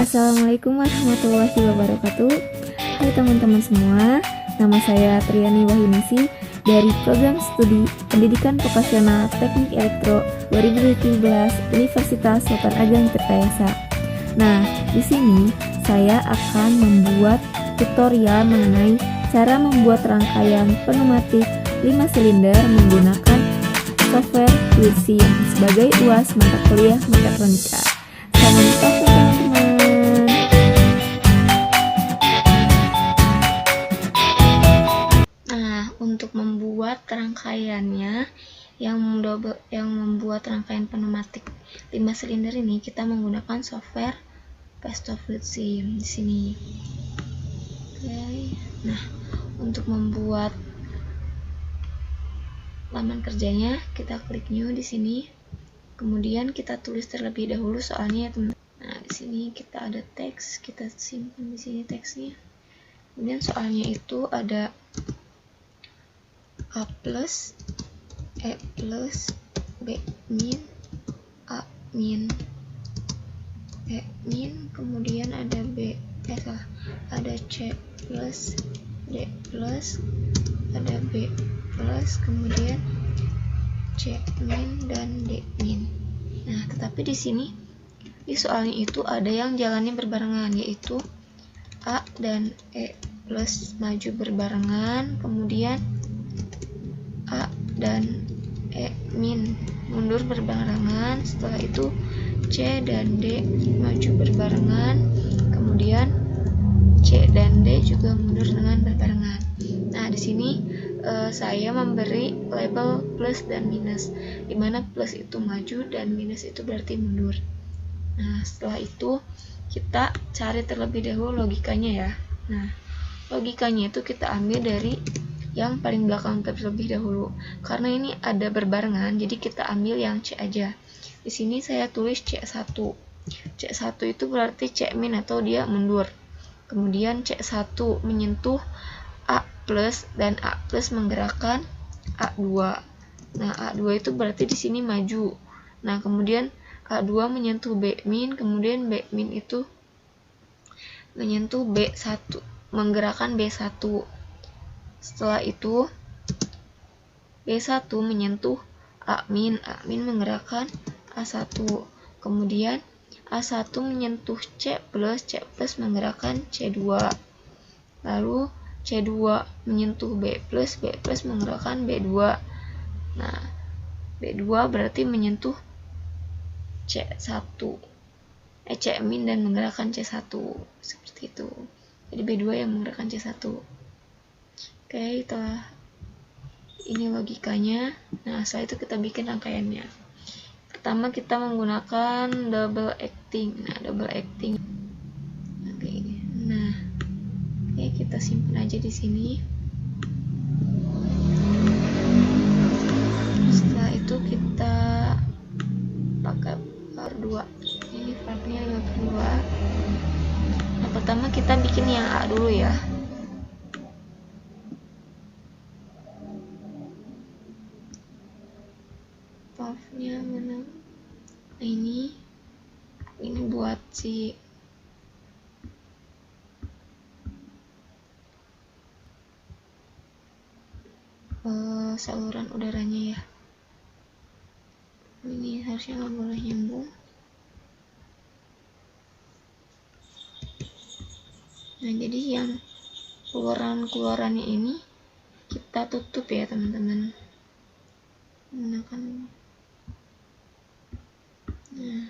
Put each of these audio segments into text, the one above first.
Assalamualaikum warahmatullahi wabarakatuh. Hai teman-teman semua, nama saya Triani Wahyunisi dari Program Studi Pendidikan Vokasional Teknik Elektro 2017 Universitas Sultan Ageng Tirtayasa. Nah, di sini saya akan membuat tutorial mengenai cara membuat rangkaian pneumatik 5 silinder menggunakan software FluidSim sebagai UAS mata kuliah mekatronika. Selamat datang teman-teman. Untuk membuat rangkaiannya yang membuat rangkaian pneumatik 5 silinder ini kita menggunakan software FluidSim di sini. Oke. Nah, untuk membuat laman kerjanya kita klik new di sini. Kemudian kita tulis terlebih dahulu soalnya ya teman. Nah, di sini kita ada teks, kita simpan di sini teksnya. Kemudian soalnya itu ada A plus, E plus, B min, A min, E min, kemudian ada ada C plus, D plus, ada B plus, kemudian C min dan D min. Nah, tetapi di sini di soalnya itu ada yang jalannya berbarengan, yaitu A dan E plus maju berbarengan, kemudian A dan E min mundur berbarengan, setelah itu C dan D maju berbarengan, kemudian C dan D juga mundur dengan berbarengan. Nah, di sini saya memberi label plus dan minus, di mana plus itu maju dan minus itu berarti mundur. Nah, setelah itu kita cari terlebih dahulu logikanya ya. Nah, logikanya itu kita ambil dari yang paling belakang terlebih dahulu. Karena ini ada berbarengan, jadi kita ambil yang C aja. Di sini saya tulis C1. C1 itu berarti C min atau dia mundur. Kemudian C1 menyentuh A plus dan A plus menggerakkan A2. Nah, A2 itu berarti di sini maju. Nah, kemudian A2 menyentuh B min, kemudian B min itu menyentuh B1, menggerakkan B1. Setelah itu B1 menyentuh A min menggerakkan A1. Kemudian A1 menyentuh C plus menggerakkan C2. Lalu C2 menyentuh B plus menggerakkan B2. Nah, B2 berarti menyentuh C1. C min dan menggerakkan C1. Seperti itu. Jadi B2 yang menggerakkan C1. Oke, itulah ini logikanya. Nah, setelah itu kita bikin rangkaiannya. Pertama kita menggunakan double acting. Nah, double acting. Oke. Nah, oke, kita simpan aja di sini. Setelah itu kita pakai power 2. Ini partnya 52. Nah, pertama kita bikin yang A dulu ya. Valve-nya mana? Nah, ini buat si saluran udaranya ya. Ini harusnya nggak boleh nyambung. Nah, jadi yang keluarannya ini kita tutup ya teman-teman. Menggunakan. Nah,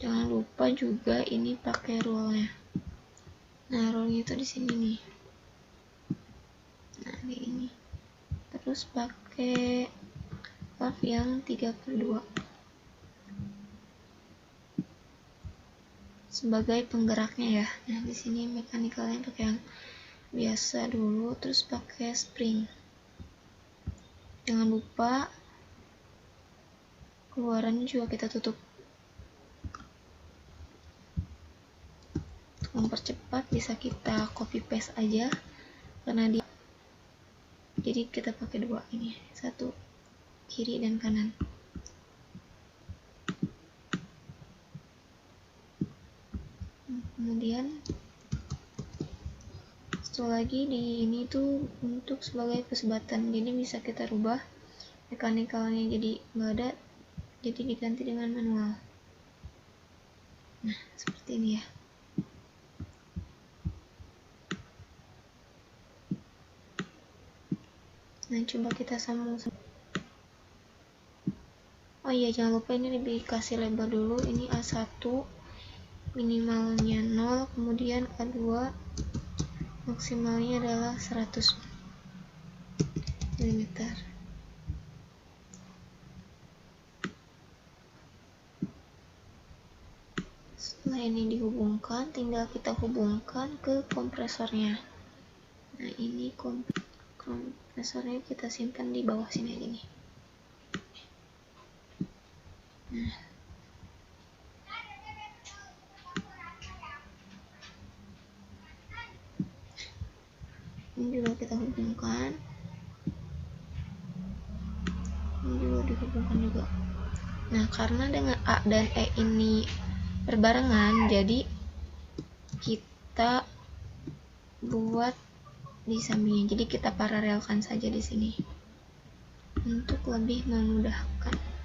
jangan lupa juga ini pakai rollnya. Nah, rollnya itu di sini nih. Nah, kayak ini. Terus pakai valve yang 3/2 sebagai penggeraknya ya. Nah, di sini mekanikalnya pakai yang biasa dulu, terus pakai spring. Jangan lupa keluarannya juga kita tutup. Untuk mempercepat bisa kita copy paste aja karena dia. Jadi kita pakai dua ini, satu kiri dan kanan. kemudian satu lagi di ini tuh untuk sebagai push button, jadi bisa kita rubah mechanical-nya jadi nggak ada, jadi diganti dengan manual. Nah seperti ini ya. Nah coba kita sambung. Oh iya, jangan lupa ini dikasih label dulu. Ini A1 minimalnya 0, kemudian A2 maksimalnya adalah 100 mm. Setelah ini dihubungkan, tinggal kita hubungkan ke kompresornya. Nah ini kompresornya kita simpan di bawah sini aja nih. Nah ini juga kita hubungkan, ini juga dihubungkan juga. Nah karena dengan A dan E ini berbarengan, jadi kita buat di sampingnya, jadi kita paralelkan saja di sini untuk lebih memudahkan.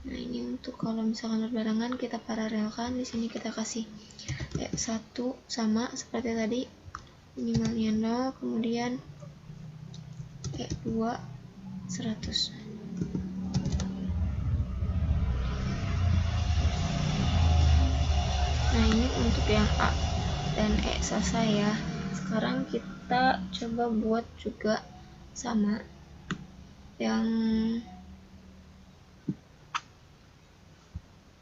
Nah ini untuk kalau misalkan berbarengan kita paralelkan, di sini kita kasih E1 sama seperti tadi minimalnya 0, kemudian E2 100. Nah ini untuk yang A dan E selesai ya. Sekarang kita coba buat juga sama yang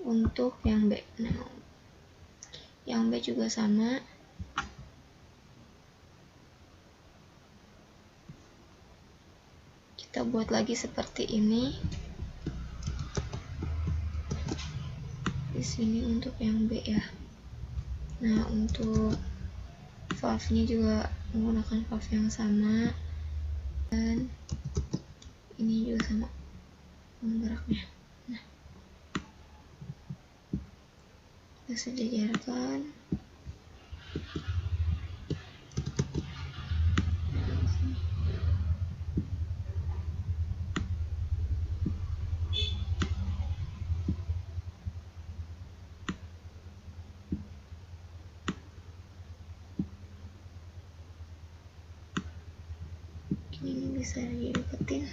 untuk yang B. Nah yang B juga sama. Kita buat lagi seperti ini. Di sini untuk yang B ya. Nah untuk valve-nya juga menggunakan valve yang sama, dan ini juga sama penggeraknya. Nah kita sejajarkan. Ini bisa dideketin.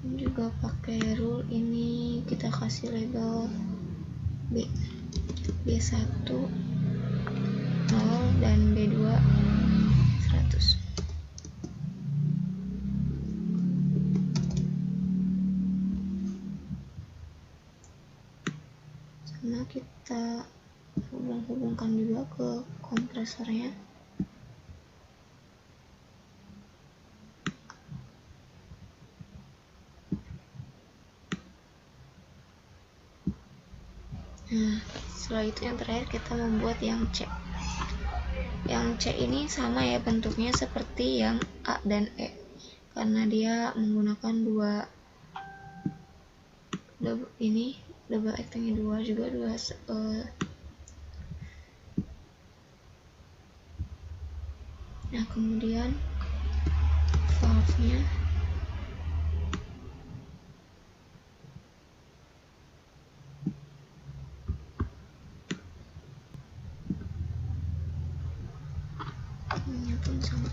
Ini juga pakai rule, ini kita kasih label B1 0 dan B2 100. Sama kita hubung-hubungkan juga ke kompresornya. Nah setelah itu yang terakhir kita membuat yang C. Yang C ini sama ya bentuknya seperti yang A dan E, karena dia menggunakan double actingnya 2 juga, nah kemudian valve-nya ini pun sama.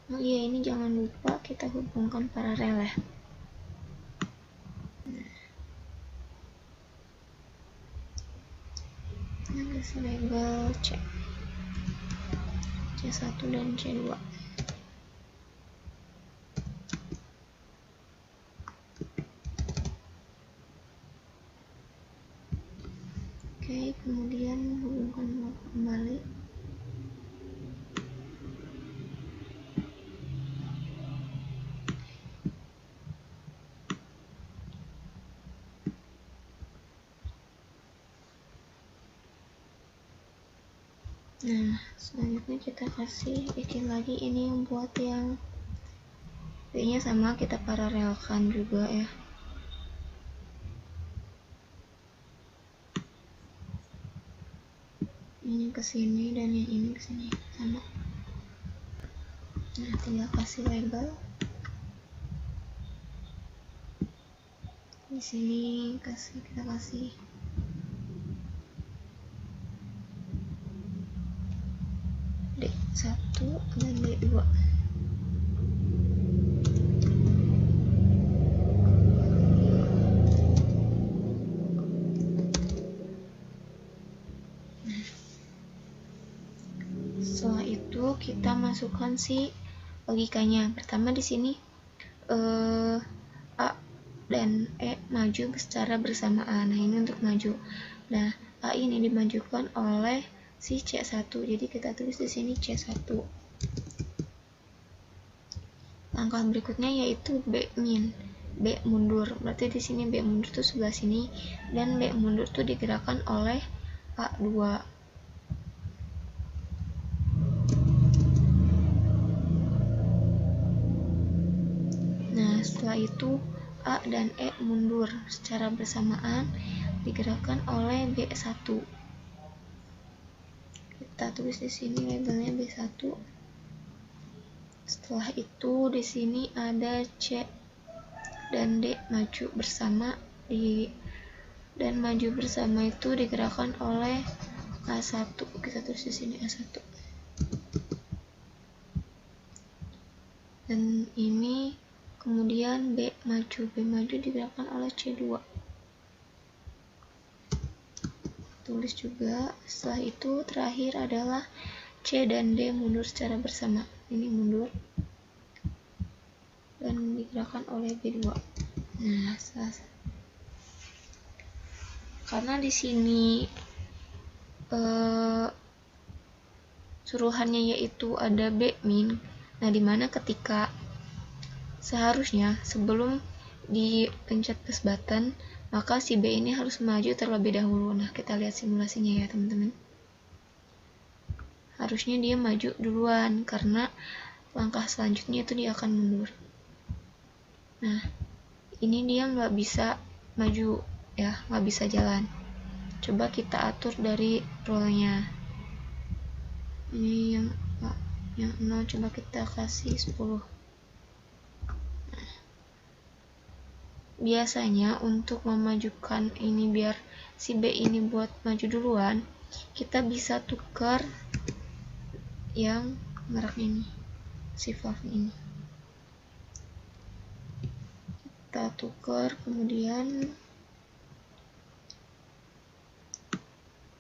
Oh iya, ini jangan lupa kita hubungkan paralel ya. Nah, kasih label C1 dan C2. Nah, selanjutnya kita kasih bikin lagi ini yang buat yang B-nya sama, kita paralelkan juga ya. Ini ke sini dan yang ini ke sini sama. Nah, tinggal kasih label. Di sini kita kasih D1 dan D2. Setelah itu kita masukkan si logikanya. Pertama di sini A dan E maju secara bersamaan. Nah, ini untuk maju. Nah, A ini dimajukan oleh si C1. Jadi kita tulis di sini C1. Langkah berikutnya yaitu B min. B mundur. Berarti di sini B mundur tuh sebelah sini dan B mundur tuh digerakkan oleh A2. Nah, setelah itu A dan E mundur secara bersamaan digerakkan oleh B1. Kita tulis di sini labelnya B1. Setelah itu di sini ada C dan D maju bersama dan maju bersama itu digerakkan oleh A1. Kita tulis di sini A1. Dan ini kemudian B maju digerakkan oleh C2. Tulis juga. Setelah itu terakhir adalah C dan D mundur secara bersama. Ini mundur dan digerakkan oleh B2. Nah, karena di sini suruhannya yaitu ada B min. Nah, dimana ketika seharusnya sebelum dipencet push button, maka si B ini harus maju terlebih dahulu. Nah, kita lihat simulasinya ya teman-teman. Harusnya dia maju duluan karena langkah selanjutnya itu dia akan mundur. Nah, ini dia nggak bisa maju ya, nggak bisa jalan. Coba kita atur dari rollnya. Ini yang 0 coba kita kasih 10. Nah, biasanya untuk memajukan ini biar si B ini buat maju duluan, kita bisa tukar yang merek ini, si valve ini. Kita tukar, kemudian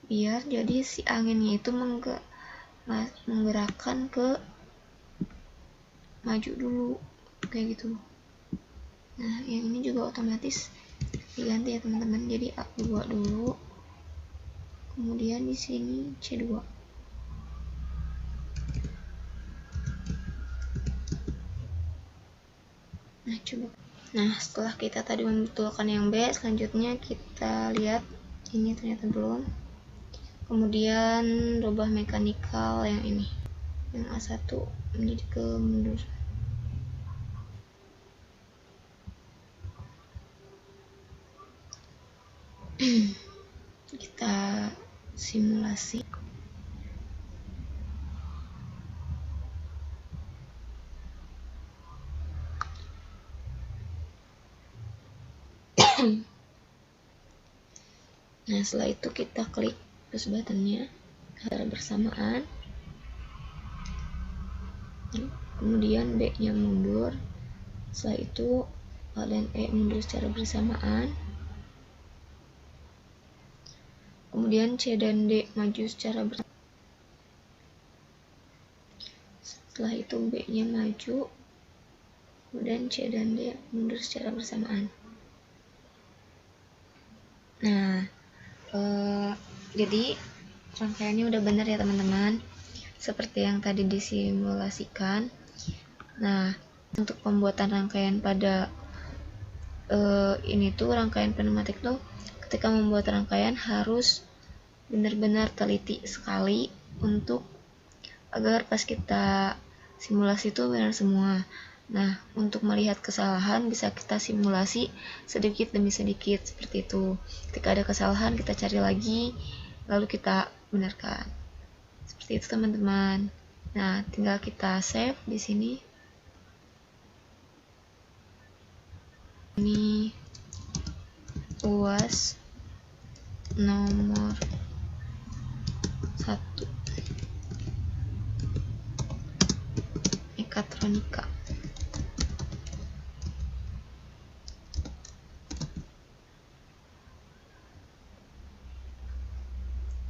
biar jadi si anginnya itu menggerakkan ke maju dulu kayak gitu. Nah, yang ini juga otomatis diganti ya teman-teman. Jadi A2 dulu, kemudian di sini C2. Nah, coba. Nah, setelah kita tadi membetulkan yang B, selanjutnya kita lihat ini ternyata belum. Kemudian rubah mekanikal yang ini, yang A1 menjadi ke mundur. Kita simulasi. Nah, setelah itu kita klik push buttonnya secara bersamaan. Kemudian B nya mundur. Setelah itu A dan E mundur secara bersamaan. Kemudian C dan D maju secara bersamaan. Setelah itu B nya maju. Kemudian C dan D mundur secara bersamaan. Nah, jadi rangkaiannya udah benar ya teman-teman, seperti yang tadi disimulasikan. Nah, untuk pembuatan rangkaian pada ini tuh rangkaian pneumatik tuh, ketika membuat rangkaian harus benar-benar teliti sekali untuk agar pas kita simulasi itu benar semua. Nah, untuk melihat kesalahan bisa kita simulasi sedikit demi sedikit seperti itu. Ketika ada kesalahan kita cari lagi, lalu kita benarkan. Seperti itu teman-teman. Nah, tinggal kita save di sini. Ini UAS nomor 1 mekatronika.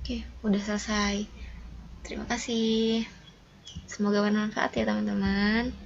Oke, udah selesai. Terima kasih. Semoga bermanfaat ya teman-teman.